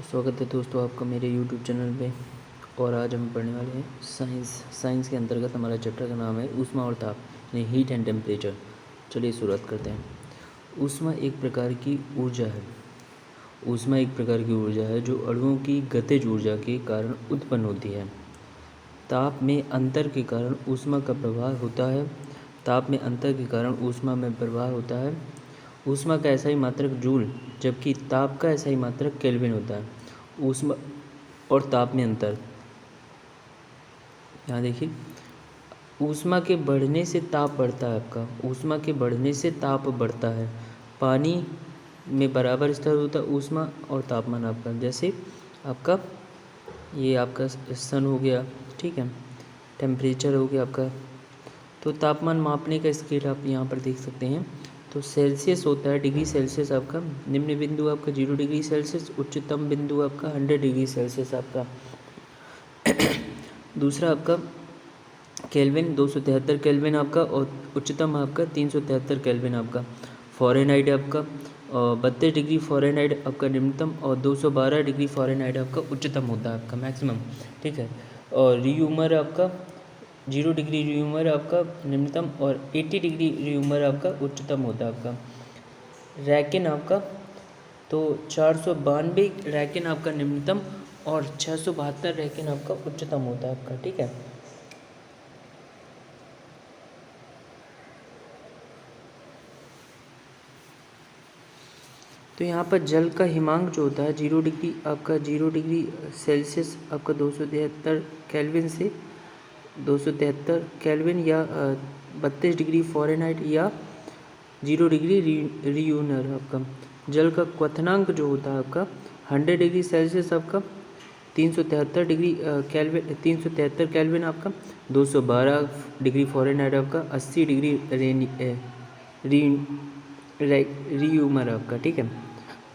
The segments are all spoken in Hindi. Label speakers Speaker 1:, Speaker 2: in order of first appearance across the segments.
Speaker 1: तो स्वागत है दोस्तों आपका मेरे YouTube चैनल पे। और आज हम पढ़ने वाले हैं साइंस के अंतर्गत हमारा चैप्टर का नाम है ऊष्मा और ताप यानी हीट एंड टेम्परेचर। चलिए शुरुआत करते हैं। ऊष्मा एक प्रकार की ऊर्जा है। ऊष्मा एक प्रकार की ऊर्जा है जो अणुओं की गतिज ऊर्जा के कारण उत्पन्न होती है। ताप में अंतर के कारण ऊष्मा का प्रवाह होता है। ताप में अंतर के कारण ऊष्मा में प्रवाह होता है। ऊष्मा का SI मात्रक जूल जबकि ताप का SI मात्रक केल्विन होता है। ऊष्मा और ताप में अंतर, यहाँ देखिए, ऊष्मा के बढ़ने से ताप बढ़ता है। आपका ऊष्मा के बढ़ने से ताप बढ़ता है। पानी में बराबर स्तर होता है ऊष्मा और तापमान आपका। जैसे आपका ये आपका सन हो गया, ठीक है, टेम्परेचर हो गया आपका। तो तापमान मापने का स्केल आप यहाँ पर देख सकते हैं। तो सेल्सियस होता है डिग्री सेल्सियस आपका, निम्न बिंदु आपका 0 डिग्री सेल्सियस, उच्चतम बिंदु आपका 100 डिग्री सेल्सियस आपका। दूसरा आपका केल्विन 273 केल्विन आपका, और उच्चतम आपका 373 केल्विन आपका। फ़ारेनहाइट आपका 32 डिग्री फ़ारेनहाइट आपका निम्नतम, और 212 डिग्री फ़ारेनहाइट आपका उच्चतम होता है आपका मैक्सिमम, ठीक है। और रीयूमर आपका 0 डिग्री रीयूमर आपका निम्नतम, और 80 डिग्री रीयूमर आपका उच्चतम होता है आपका। रैकिन आपका तो 492 रैकिन आपका निम्नतम, और 672 रैकिन आपका उच्चतम होता है आपका, ठीक है। तो यहाँ पर जल का हिमांक जो होता है 0 डिग्री आपका 0 डिग्री सेल्सियस आपका 273 केल्विन से 273 केल्विन, या 32 डिग्री फ़ारेनहाइट, या 0 डिग्री रीयूनर आपका। जल का क्वथनांक जो होता है आपका 100 डिग्री सेल्सियस आपका 373 डिग्री केल्विन 373 केल्विन आपका, 212 डिग्री फ़ारेनहाइट आपका, 80 डिग्री रीयूमर आपका, ठीक है।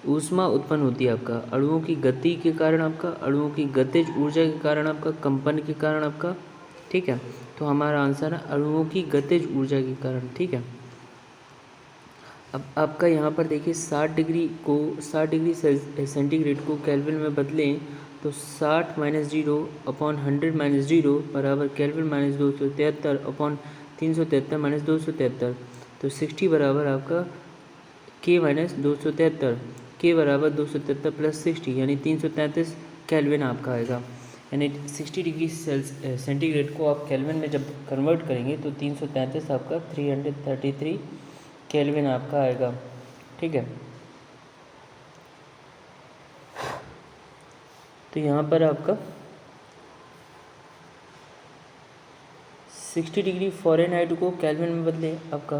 Speaker 1: ऊष्मा उत्पन्न होती है आपका अणुओं की गति के कारण आपका, अणुओं की गतिज ऊर्जा के कारण आपका, कंपन के कारण आपका, ठीक है। तो हमारा आंसर है अणुओं की गतिज ऊर्जा के कारण, ठीक है। अब आपका यहाँ पर देखिए 60 डिग्री सेंटीग्रेड को केल्विन में बदलें तो 60 - 0 अपॉन 100 - 0 बराबर केल्विन -273 अपॉन 373 - 273। तो 60 बराबर आपका K - 273, K बराबर 273 प्लस 60 यानी 333 केल्विन आपका आएगा। यानी 60 डिग्री सेंटीग्रेड को आप केल्विन में जब कन्वर्ट करेंगे तो 333 आपका 333 केल्विन आपका आएगा, ठीक है। तो यहाँ पर आपका 60 डिग्री फ़ारेनहाइट को केल्विन में बदले आपका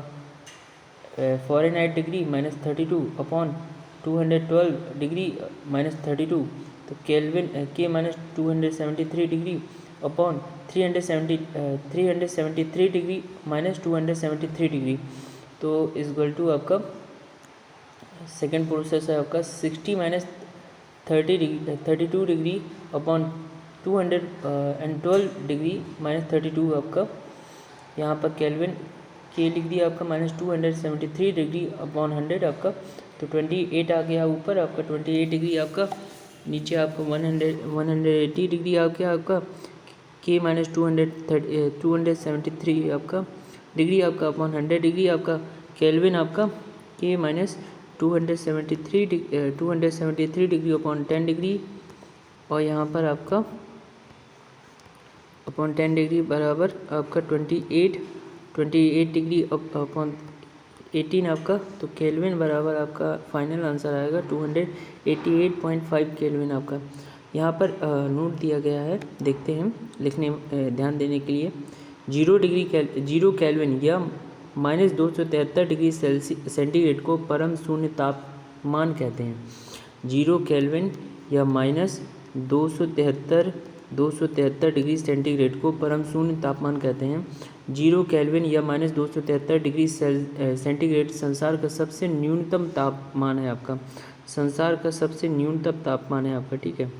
Speaker 1: फ़ारेनहाइट डिग्री -32 अपॉन 212 डिग्री -32, तो kelvin K - 273 degree upon 373 degree -273 degree. तो इक्वल टू आपका सेकेंड प्रोसेस है आपका 60 - 32 डिग्री अपॉन 212 डिग्री -32 आपका। यहाँ पर केल्विन के लिख दिया आपका -273 डिग्री अपॉन 100 आपका। तो 28 आ गया ऊपर आपका, 28 डिग्री आपका, नीचे आपका 180 डिग्री आ गया आपका। K - 273 आपका डिग्री आपका अपॉन 100 डिग्री आपका। केल्विन आपका K - 273 डिग्री अपॉन 10 डिग्री, और यहाँ पर आपका अपॉन 10 डिग्री बराबर आपका 28 डिग्री अपॉन 18 आपका। तो केल्विन बराबर आपका फाइनल आंसर आएगा 288.5 केल्विन आपका। यहाँ पर नोट दिया गया है, देखते हैं लिखने ध्यान देने के लिए। 0 केल्विन या -273 डिग्री सेंटीग्रेड को परम शून्य तापमान कहते हैं। 0 केल्विन या -273 डिग्री सेंटीग्रेड को परम शून्य तापमान कहते हैं। 0 केल्विन या -273 डिग्री सेंटीग्रेड संसार का सबसे न्यूनतम तापमान है आपका। संसार का सबसे न्यूनतम तापमान है आपका, ठीक है।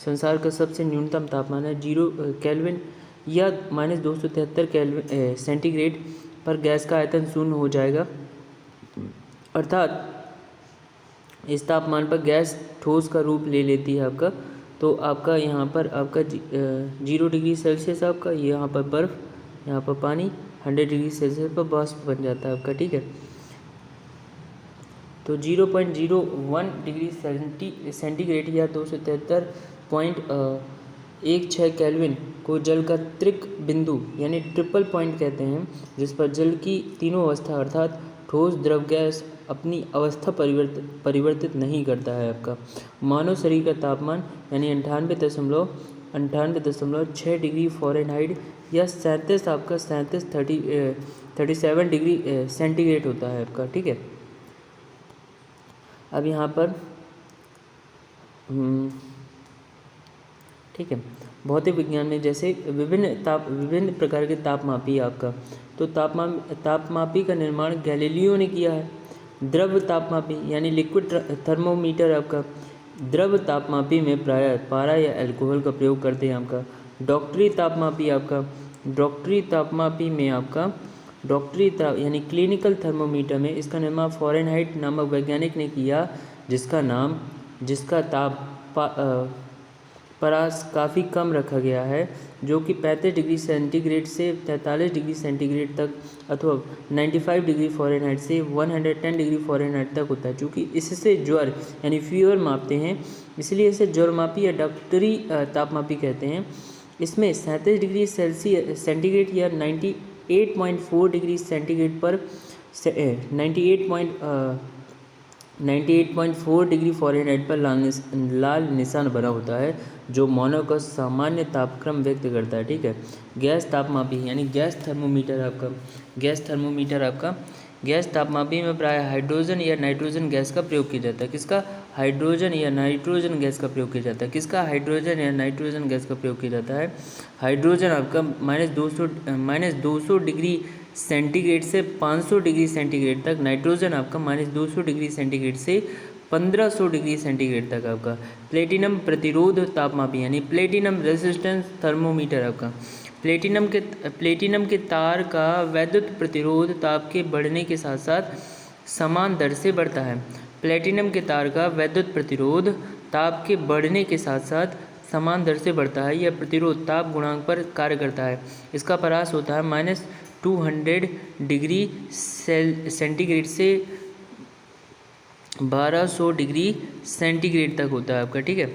Speaker 1: संसार का सबसे न्यूनतम तापमान है 0 केल्विन या -273 केल्विन सेंटीग्रेड पर गैस का आयतन शून्य हो जाएगा, अर्थात इस तापमान पर गैस ठोस का रूप ले लेती है आपका। तो आपका यहाँ पर आपका 0 डिग्री सेल्सियस आपका, यहाँ पर बर्फ़, यहाँ पर पानी, 100 डिग्री सेल्सियस पर वाष्प बन जाता है आपका, ठीक है। तो 0.01 डिग्री सेंटीग्रेड या 273.16 केल्विन को जल का त्रिक बिंदु यानी ट्रिपल पॉइंट कहते हैं, जिस पर जल की तीनों अवस्था अर्थात ठोस, द्रव, गैस अपनी अवस्था परिवर्तित नहीं करता है आपका। मानव शरीर का तापमान यानी 98.6 डिग्री फ़ारेनहाइट या 37 डिग्री सेंटीग्रेड होता है आपका, ठीक है। अब यहाँ पर ठीक है, भौतिक विज्ञान में जैसे विभिन्न प्रकार के तापमापी आपका। तो तापमापी का निर्माण गैलीलियो ने किया है। द्रव तापमापी यानी लिक्विड थर्मोमीटर आपका। द्रव तापमापी में प्रायः पारा या अल्कोहल का प्रयोग करते हैं आपका। डॉक्टरी तापमापी आपका। डॉक्टरी तापमापी में आपका यानी क्लिनिकल थर्मोमीटर में इसका निर्माण फ़ारेनहाइट नामक वैज्ञानिक ने किया, जिसका परास काफ़ी कम रखा गया है, जो कि 35 डिग्री सेंटीग्रेड से 43 डिग्री सेंटीग्रेड तक अथवा 95 डिग्री फ़ारेनहाइट से 110 डिग्री फ़ारेनहाइट तक होता है। चूँकि इससे ज्वर यानी फीवर मापते हैं, इसलिए इसे ज्वरमापी या डॉक्टरी तापमापी कहते हैं। इसमें 37 डिग्री सेंटीग्रेड या 98.4 डिग्री सेंटीग्रेड पर 98.4 डिग्री फ़ारेनहाइट पर लाल निशान बना होता है, जो मानव का सामान्य तापक्रम व्यक्त करता है, ठीक है। गैस तापमापी यानी गैस थर्मोमीटर आपका। गैस तापमापी में प्रायः हाइड्रोजन या नाइट्रोजन गैस का प्रयोग किया जाता है। किसका? हाइड्रोजन या नाइट्रोजन गैस का प्रयोग किया जाता है। किसका? हाइड्रोजन या नाइट्रोजन गैस का प्रयोग किया जाता है। हाइड्रोजन आपका -200 डिग्री सेंटीग्रेड से 500 डिग्री सेंटीग्रेड तक। नाइट्रोजन आपका -200 डिग्री सेंटीग्रेड से 1500 डिग्री सेंटीग्रेड तक आपका। प्लेटिनम प्रतिरोध तापमापी यानी प्लेटिनम रेजिस्टेंस थर्मोमीटर आपका। प्लेटिनम के तार का वैद्युत प्रतिरोध ताप के बढ़ने के साथ साथ समान दर से बढ़ता है। प्लेटिनम के तार का वैद्युत प्रतिरोध ताप के बढ़ने के साथ साथ समान दर से बढ़ता है। यह प्रतिरोध ताप गुणांक पर कार्य करता है। इसका परास होता है -200 डिग्री सेंटीग्रेड से 1200 डिग्री सेंटीग्रेड तक होता है आपका, ठीक है।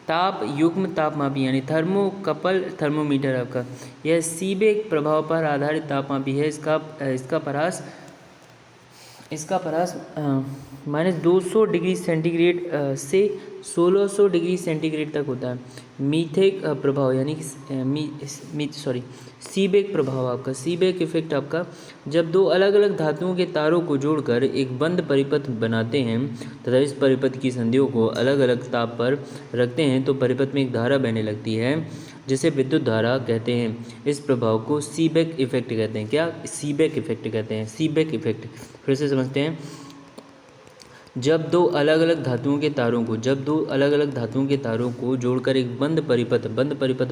Speaker 1: ताप युग्म तापमापी यानी थर्मोकपल थर्मोमीटर आपका। यह सीबेक प्रभाव पर आधारित तापमापी है। इसका परास -200 डिग्री सेंटीग्रेड से 1600 डिग्री सेंटीग्रेड तक होता है। मीथेक प्रभाव यानी सीबेक प्रभाव आपका। सीबेक इफेक्ट आपका, जब दो अलग अलग धातुओं के तारों को जोड़कर एक बंद परिपथ बनाते हैं तथा इस परिपथ की संधियों को अलग अलग ताप पर रखते हैं तो परिपथ में एक धारा बहने लगती है, जिसे विद्युत धारा कहते हैं। इस प्रभाव को सीबेक इफेक्ट कहते हैं। क्या? सीबेक इफेक्ट कहते हैं। सीबेक इफेक्ट फिर से समझते हैं। जब दो अलग अलग धातुओं के तारों को जोड़कर एक बंद परिपथ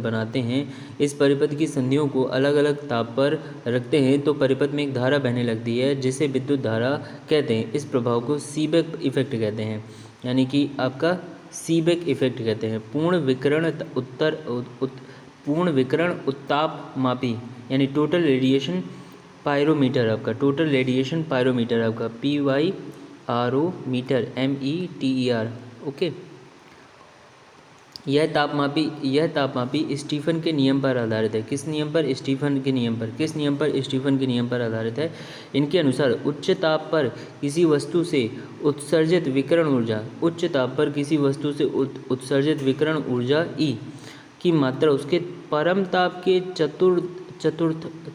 Speaker 1: बनाते हैं, इस परिपथ की संधियों को अलग अलग ताप पर रखते हैं तो परिपथ में एक धारा बहने लगती है, जिसे विद्युत धारा कहते हैं। इस प्रभाव को सीबेक इफेक्ट कहते हैं, यानी कि आपका सीबेक इफेक्ट कहते हैं। पूर्ण विकिरण उत्तापमापी यानी टोटल रेडिएशन पायरोमीटर आपका। PYRO meter METER, okay. यह तापमापी स्टीफन के नियम पर आधारित है। किस नियम पर? स्टीफन के नियम पर आधारित है। इनके अनुसार उच्च ताप पर किसी वस्तु से उत्सर्जित विकिरण ऊर्जा E की मात्रा उसके परम ताप के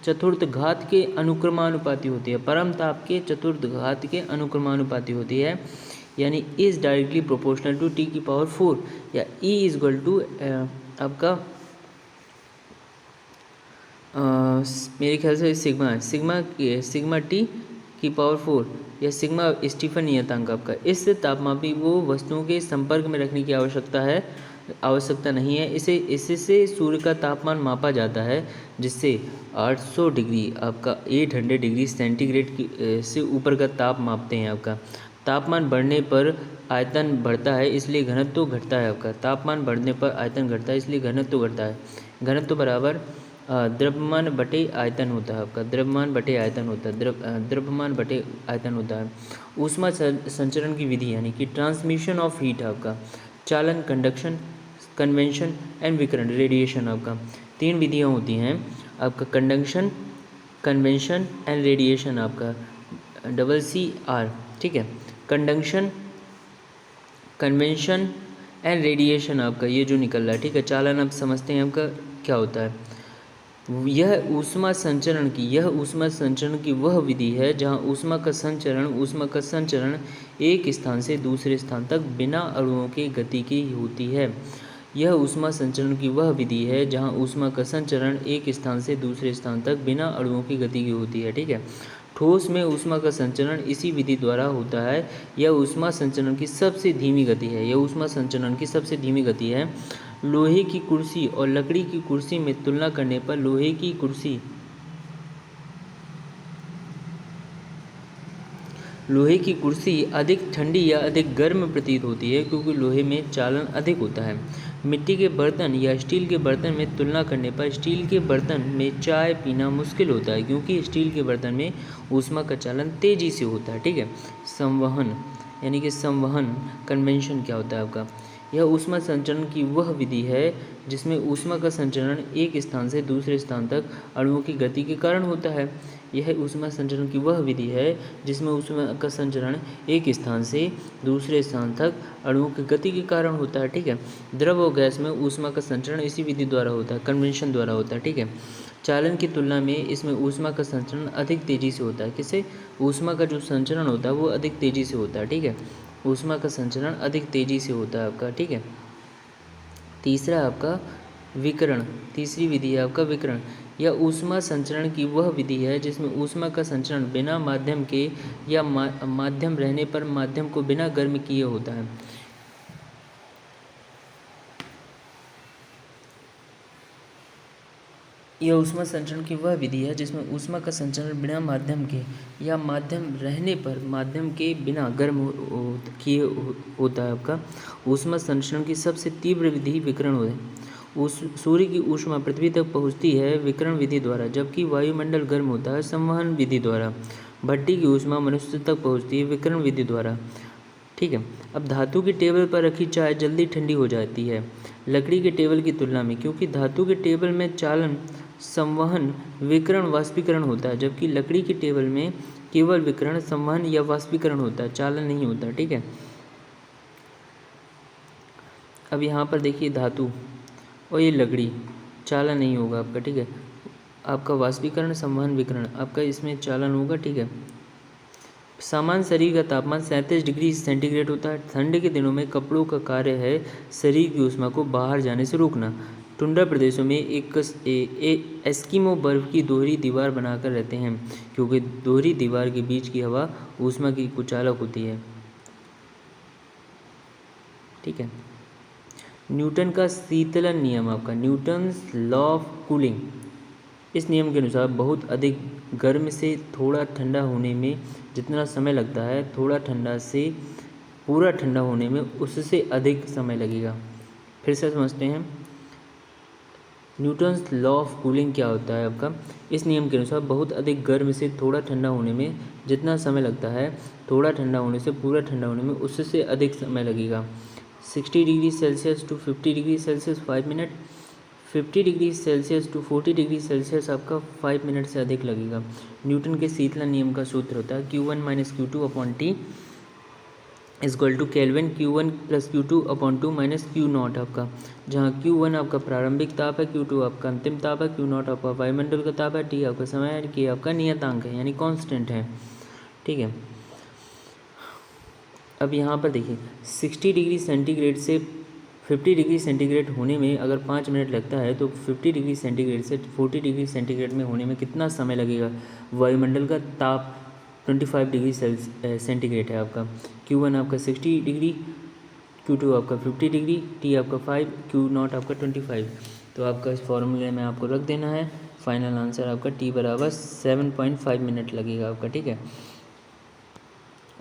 Speaker 1: चतुर्थ घात के अनुक्रमानुपाती होती है। यानी is directly proportional to T की पावर 4 या E इज इक्वल टू आपका मेरे ख्याल से सिग्मा T की पावर 4 या सिग्मा स्टीफन नियतांक आपका। इस तापमापी को वस्तुओं के संपर्क में रखने की आवश्यकता नहीं है। इससे सूर्य का तापमान मापा जाता है, जिससे 800 डिग्री आपका 800 डिग्री सेंटीग्रेड से ऊपर का ताप मापते हैं आपका। तापमान बढ़ने पर आयतन बढ़ता है इसलिए घनत्व घटता है आपका। तापमान बढ़ने पर आयतन घटता है इसलिए घनत्व घटता है। घनत्व बराबर द्रव्यमान बटे आयतन होता है आपका। द्रव्यमान बटे आयतन होता है। द्रव्यमान बटे आयतन होता है। ऊष्मा संचरण की विधि यानी कि ट्रांसमिशन ऑफ हीट आपका। चालन, कंडक्शन, कन्वेंशन एंड विकिरण, रेडिएशन आपका। 3 विधियाँ होती हैं आपका, कंडक्शन, कन्वेंशन एंड रेडिएशन आपका, CCR, ठीक है। कंडक्शन, कन्वेंशन एंड रेडिएशन आपका ये जो निकल रहा है, ठीक है। चालन आप समझते हैं आपका क्या होता है। यह ऊष्मा संचरण की वह विधि है जहाँ ऊष्मा का संचरण एक स्थान से दूसरे स्थान तक बिना अणुओं के गति की होती है। यह ऊष्मा संचरण की वह विधि है जहाँ ऊष्मा का संचरण एक स्थान से दूसरे स्थान तक बिना अणुओं की गति की होती है, ठीक है। ठोस में ऊष्मा का संचरण इसी विधि द्वारा होता है। यह ऊष्मा संचरण की सबसे धीमी गति है। लोहे की कुर्सी और लकड़ी की कुर्सी में तुलना करने पर लोहे की कुर्सी अधिक ठंडी या अधिक गर्म प्रतीत होती है क्योंकि लोहे में चालन अधिक होता है। मिट्टी के बर्तन या स्टील के बर्तन में तुलना करने पर स्टील के बर्तन में चाय पीना मुश्किल होता है क्योंकि स्टील के बर्तन में ऊष्मा का चालन तेजी से होता है, ठीक है। संवहन यानी कि संवहन, कन्वेंशन क्या होता है आपका। यह ऊष्मा संचरण की वह विधि है जिसमें ऊष्मा का संचरण एक स्थान से दूसरे स्थान तक अणुओं की गति के कारण होता है। यह ऊष्मा संचरण की वह विधि है जिसमें ऊष्मा का संचरण एक स्थान से दूसरे स्थान तक अणुओं की गति के कारण होता है, ठीक है। द्रव और गैस में ऊष्मा का संचरण इसी विधि द्वारा होता है, कन्वेंशन द्वारा होता है, ठीक है। चालन की तुलना में इसमें ऊष्मा का संचरण अधिक तेजी से होता है। किससे? ऊष्मा का जो संचरण होता है वो अधिक तेजी से होता है, ठीक है। ऊष्मा का संचरण अधिक तेजी से होता है आपका, ठीक है। तीसरा आपका विकिरण, तीसरी विधि है आपका विकिरण। यह ऊष्मा संचरण की वह विधि है जिसमें ऊष्मा का संचरण बिना माध्यम के या माध्यम रहने पर माध्यम को बिना गर्म किए होता है। यह ऊष्मा संचरण की वह विधि है जिसमें ऊष्मा का संचरण बिना माध्यम के या माध्यम रहने पर माध्यम के बिना गर्म किए होता है आपका। ऊष्मा संचरण की सबसे तीव्र विधि विकिरण है। सूर्य की ऊष्मा पृथ्वी तक पहुंचती है विकिरण विधि द्वारा, जबकि वायुमंडल गर्म होता है संवहन विधि द्वारा। भट्टी की ऊष्मा मनुष्य तक पहुंचती है विकिरण विधि द्वारा, ठीक है। अब धातु की टेबल पर रखी चाय जल्दी ठंडी हो जाती है लकड़ी के टेबल की तुलना में, क्योंकि धातु के टेबल में चालन, संवहन, विकिरण, वाष्पीकरण होता है, जबकि लकड़ी की टेबल में केवल विकिरण, संवहन या वाष्पीकरण होता है, चालन नहीं होता, ठीक है। अब यहाँ पर देखिए धातु और ये लकड़ी, चालन नहीं होगा आपका, ठीक है। आपका वाष्पीकरण, संवहन, विकिरण आपका इसमें चालन होगा, ठीक है। सामान्य शरीर का तापमान 37 डिग्री सेंटीग्रेड होता है। ठंड के दिनों में कपड़ों का कार्य है शरीर की ऊष्मा को बाहर जाने से रोकना। टुंड्रा प्रदेशों में एस्किमो बर्फ की दोहरी दीवार बनाकर रहते हैं क्योंकि दोहरी दीवार के बीच की हवा ऊष्मा की कुचालक होती है, ठीक है। न्यूटन का शीतलन नियम आपका, न्यूटन्स लॉ ऑफ कूलिंग। इस नियम के अनुसार बहुत अधिक गर्म से थोड़ा ठंडा होने में जितना समय लगता है, थोड़ा ठंडा से पूरा ठंडा होने में उससे अधिक समय लगेगा। फिर से समझते हैं न्यूटन्स लॉ ऑफ कूलिंग क्या होता है आपका। इस नियम के अनुसार बहुत अधिक गर्म से थोड़ा ठंडा होने में जितना समय लगता है, थोड़ा ठंडा होने से पूरा ठंडा होने में उससे अधिक समय लगेगा। 60 degree Celsius to 50 degree Celsius 5 minute, 50 degree Celsius to 40 degree Celsius आपका 5 मिनट से अधिक लगेगा। न्यूटन के शीतलन नियम का सूत्र होता है Q1 - Q2 upon T equal to kelvin Q1 + Q2 upon 2 - Q0 आपका, जहाँ Q1 आपका प्रारंभिक ताप है, Q2 आपका अंतिम ताप है, Q0 आपका वायुमंडल का ताप है, T आपका समय है, K आपका नियतांक है यानी कांस्टेंट है, ठीक है। अब यहाँ पर देखिए 60 डिग्री सेंटीग्रेड से 50 डिग्री सेंटीग्रेड होने में अगर 5 मिनट लगता है तो 50 डिग्री सेंटीग्रेड से 40 डिग्री सेंटीग्रेड में होने में कितना समय लगेगा। वायुमंडल का ताप 25 डिग्री सेंटीग्रेड है आपका। Q1 आपका 60 डिग्री, Q2 आपका 50 डिग्री, T आपका 5, Q0 आपका 25। तो आपका इस फॉर्मूले में आपको रख देना है। फाइनल आंसर आपका T बराबर 7.5 मिनट लगेगा आपका, ठीक है।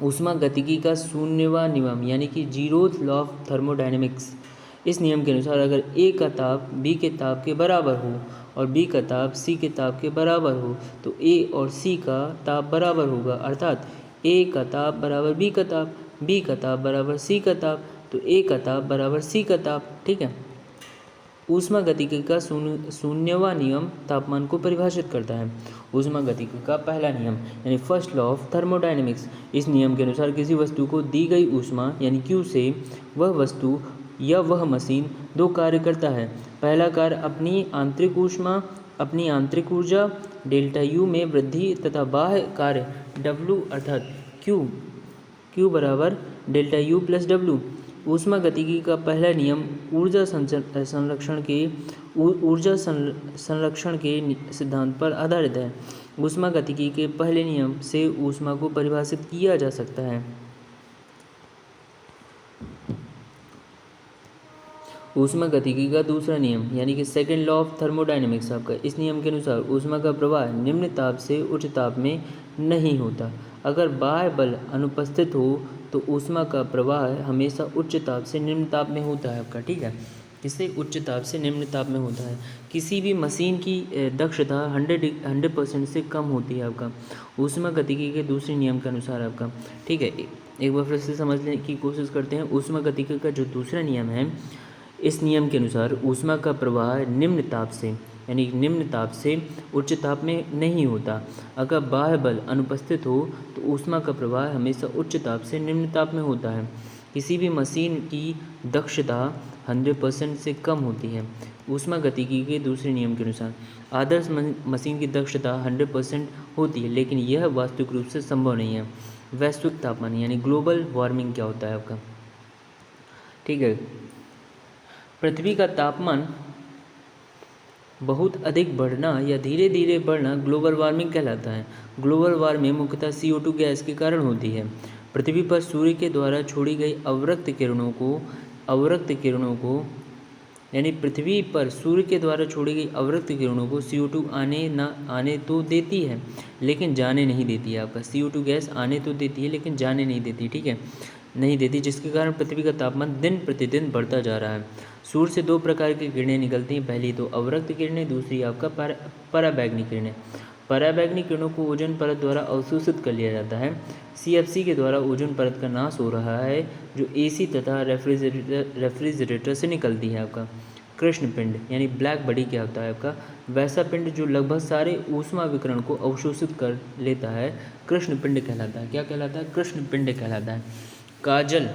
Speaker 1: ऊष्मागतिकी का शून्यवां नियम यानी कि जीरोथ लॉ ऑफ थर्मोडायनेमिक्स, इस नियम के अनुसार अगर ए का ताप बी के ताप के बराबर हो और बी का ताप सी के ताप के बराबर हो तो ए और सी का ताप बराबर होगा, अर्थात ए का ताप बराबर बी का ताप, बी का ताप बराबर सी का ताप, तो ए का ताप बराबर सी का ताप। ठीक है। ऊष्मागतिकी का शून्यवां नियम तापमान को परिभाषित करता है। ऊष्मागतिकी का पहला नियम यानी फर्स्ट लॉ ऑफ थर्मोडायनेमिक्स, इस नियम के अनुसार किसी वस्तु को दी गई ऊष्मा यानी Q से वह वस्तु या वह मशीन दो कार्य करता है। पहला कार्य अपनी आंतरिक ऊर्जा डेल्टा U में वृद्धि तथा बाह्य कार्य W अर्थात Q बराबर डेल्टा U प्लस W। ऊष्मागतिकी का पहला नियम ऊर्जा संरक्षण के सिद्धांत पर आधारित है। ऊष्मागतिकी के पहले नियम से ऊष्मा को परिभाषित किया जा सकता है। ऊष्मागतिकी का दूसरा नियम यानी कि सेकेंड लॉ ऑफ थर्मोडायनेमिक्स आपका, इस नियम के अनुसार ऊष्मा का प्रवाह निम्न ताप से उच्च ताप में नहीं होता। अगर बाह्य बल अनुपस्थित हो तो ऊष्मा का प्रवाह हमेशा उच्च ताप से निम्न ताप में होता है आपका। ठीक है, इससे उच्च ताप से निम्न ताप में होता है। किसी भी मशीन की दक्षता 100% से कम होती है आपका ऊष्मागतिकी के दूसरे नियम के अनुसार आपका। ठीक है, एक बार फिर से समझने की कोशिश करते हैं। ऊष्मागतिकी का जो दूसरा नियम है, इस नियम के अनुसार ऊष्मा का प्रवाह निम्न ताप से यानी निम्न ताप से उच्च ताप में नहीं होता। अगर बाह्य बल अनुपस्थित हो तो ऊष्मा का प्रवाह हमेशा उच्च ताप से निम्न ताप में होता है। किसी भी मशीन की दक्षता 100% से कम होती है। ऊष्मागतिकी के दूसरे नियम के अनुसार आदर्श मशीन की दक्षता 100% होती है, लेकिन यह वास्तविक रूप से संभव नहीं है। वैश्विक तापमान यानी ग्लोबल वार्मिंग क्या होता है आपका? ठीक है, पृथ्वी का तापमान बहुत अधिक बढ़ना या धीरे धीरे बढ़ना ग्लोबल वार्मिंग कहलाता है। ग्लोबल वार्मिंग मुख्यतः CO2 गैस के कारण होती है। पृथ्वी पर सूर्य के द्वारा छोड़ी गई अवरक्त किरणों को यानी पृथ्वी पर सूर्य के द्वारा छोड़ी गई अवरक्त किरणों को CO2 आने तो देती है लेकिन जाने नहीं देती है आपका। CO2 गैस आने तो देती है लेकिन जाने नहीं देती। ठीक है, नहीं देती, जिसके कारण पृथ्वी का तापमान दिन प्रतिदिन बढ़ता जा रहा है। सूर्य से दो प्रकार की किरणें निकलती हैं, पहली तो अवरक्त किरणें, दूसरी आपका पराबैंगनी किरणें। पराबैंगनी किरणों को ओजोन परत द्वारा अवशोषित कर लिया जाता है। CFC के द्वारा ओजोन परत का नाश हो रहा है जो AC तथा रेफ्रिजरेटर से निकलती है आपका। कृष्ण पिंड यानी ब्लैक बॉडी क्या होता है आपका? वैसा पिंड जो लगभग सारे ऊष्मा विकिरण को अवशोषित कर लेता है, कृष्ण पिंड कहलाता है। क्या कहलाता है? कृष्ण पिंड कहलाता है। काजल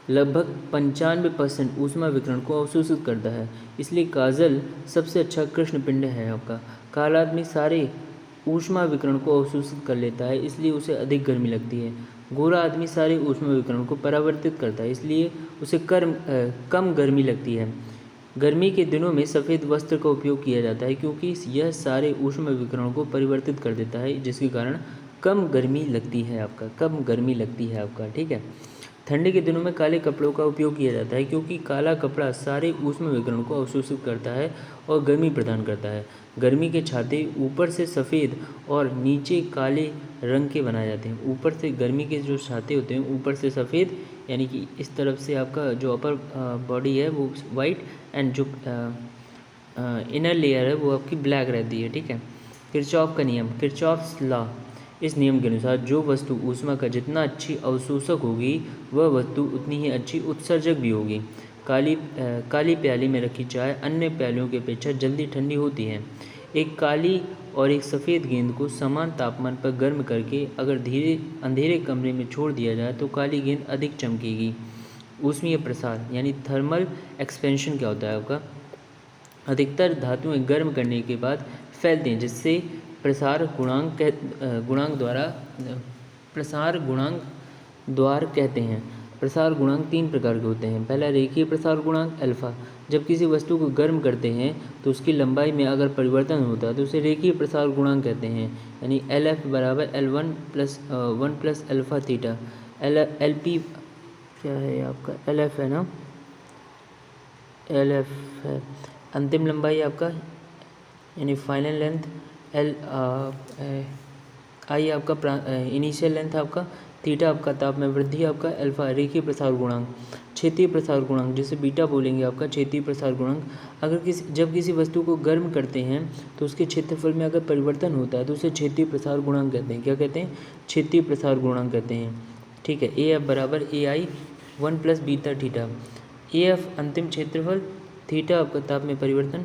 Speaker 1: लगभग 95% ऊष्मा विकिरण को अवशोषित करता है, इसलिए काजल सबसे अच्छा कृष्ण पिंड है आपका। काला आदमी सारे ऊष्मा विकिरण को अवशोषित कर लेता है, इसलिए उसे अधिक गर्मी लगती है। गोरा आदमी सारे ऊष्मा विकिरण को परावर्तित करता है, इसलिए उसे कम गर्मी लगती है। गर्मी के दिनों में सफ़ेद वस्त्र का उपयोग किया जाता है क्योंकि यह सारे ऊष्मा विकिरण को परिवर्तित कर देता है, जिसके कारण कम गर्मी लगती है आपका। ठीक है, ठंडी के दिनों में काले कपड़ों का उपयोग किया जाता है क्योंकि काला कपड़ा सारे ऊष्मा विकिरण को अवशोषित करता है और गर्मी प्रदान करता है। गर्मी के छाते ऊपर से सफ़ेद और नीचे काले रंग के बनाए जाते हैं। ऊपर से गर्मी के जो छाते होते हैं ऊपर से सफ़ेद यानी कि इस तरफ से आपका जो अपर बॉडी है वो वाइट एंड जो इनर लेयर है वो आपकी ब्लैक रहती है। ठीक है, किरचॉफ का नियम, किरचॉफ्स लॉ, इस नियम के अनुसार जो वस्तु ऊष्मा का जितना अच्छी अवशोषक होगी वह वस्तु उतनी ही अच्छी उत्सर्जक भी होगी। काली प्याली में रखी चाय अन्य प्यालियों की अपेक्षा जल्दी ठंडी होती है। एक काली और एक सफ़ेद गेंद को समान तापमान पर गर्म करके अगर अंधेरे कमरे में छोड़ दिया जाए तो काली गेंद अधिक चमकेगी। ऊष्मीय प्रसार यानी थर्मल एक्सपेंशन क्या होता है आपका? अधिकतर धातुएं गर्म करने के बाद फैलती हैं, जिससे प्रसार गुणांक द्वार कहते हैं। प्रसार गुणांक 3 प्रकार के होते हैं। पहला रेखीय प्रसार गुणांक अल्फा, जब किसी वस्तु को गर्म करते हैं तो उसकी लंबाई में अगर परिवर्तन होता है तो उसे रेखीय प्रसार गुणांक कहते हैं, यानी LF बराबर L1 + 1 + अल्फा थीटा। LP क्या है आपका? LF है ना, LF है अंतिम लंबाई आपका यानी फाइनल लेंथ। आई आपका इनिशियल लेंथ आपका, थीटा आपका ताप में वृद्धि आपका, अल्फा रेखीय प्रसार गुणांक, क्षेत्रीय प्रसार गुणांक जिसे बीटा बोलेंगे आपका क्षेत्रीय प्रसार गुणांक। अगर जब किसी वस्तु को गर्म करते हैं तो उसके क्षेत्रफल में अगर परिवर्तन होता है तो उसे क्षेत्रीय प्रसार गुणांक कहते हैं। क्या कहते हैं? क्षेत्रीय प्रसार गुणांक कहते हैं। ठीक है, ए एफ बराबर ए आई 1 + बीटा थीटा। ए एफ अंतिम क्षेत्रफल, थीटा आपका ताप में परिवर्तन,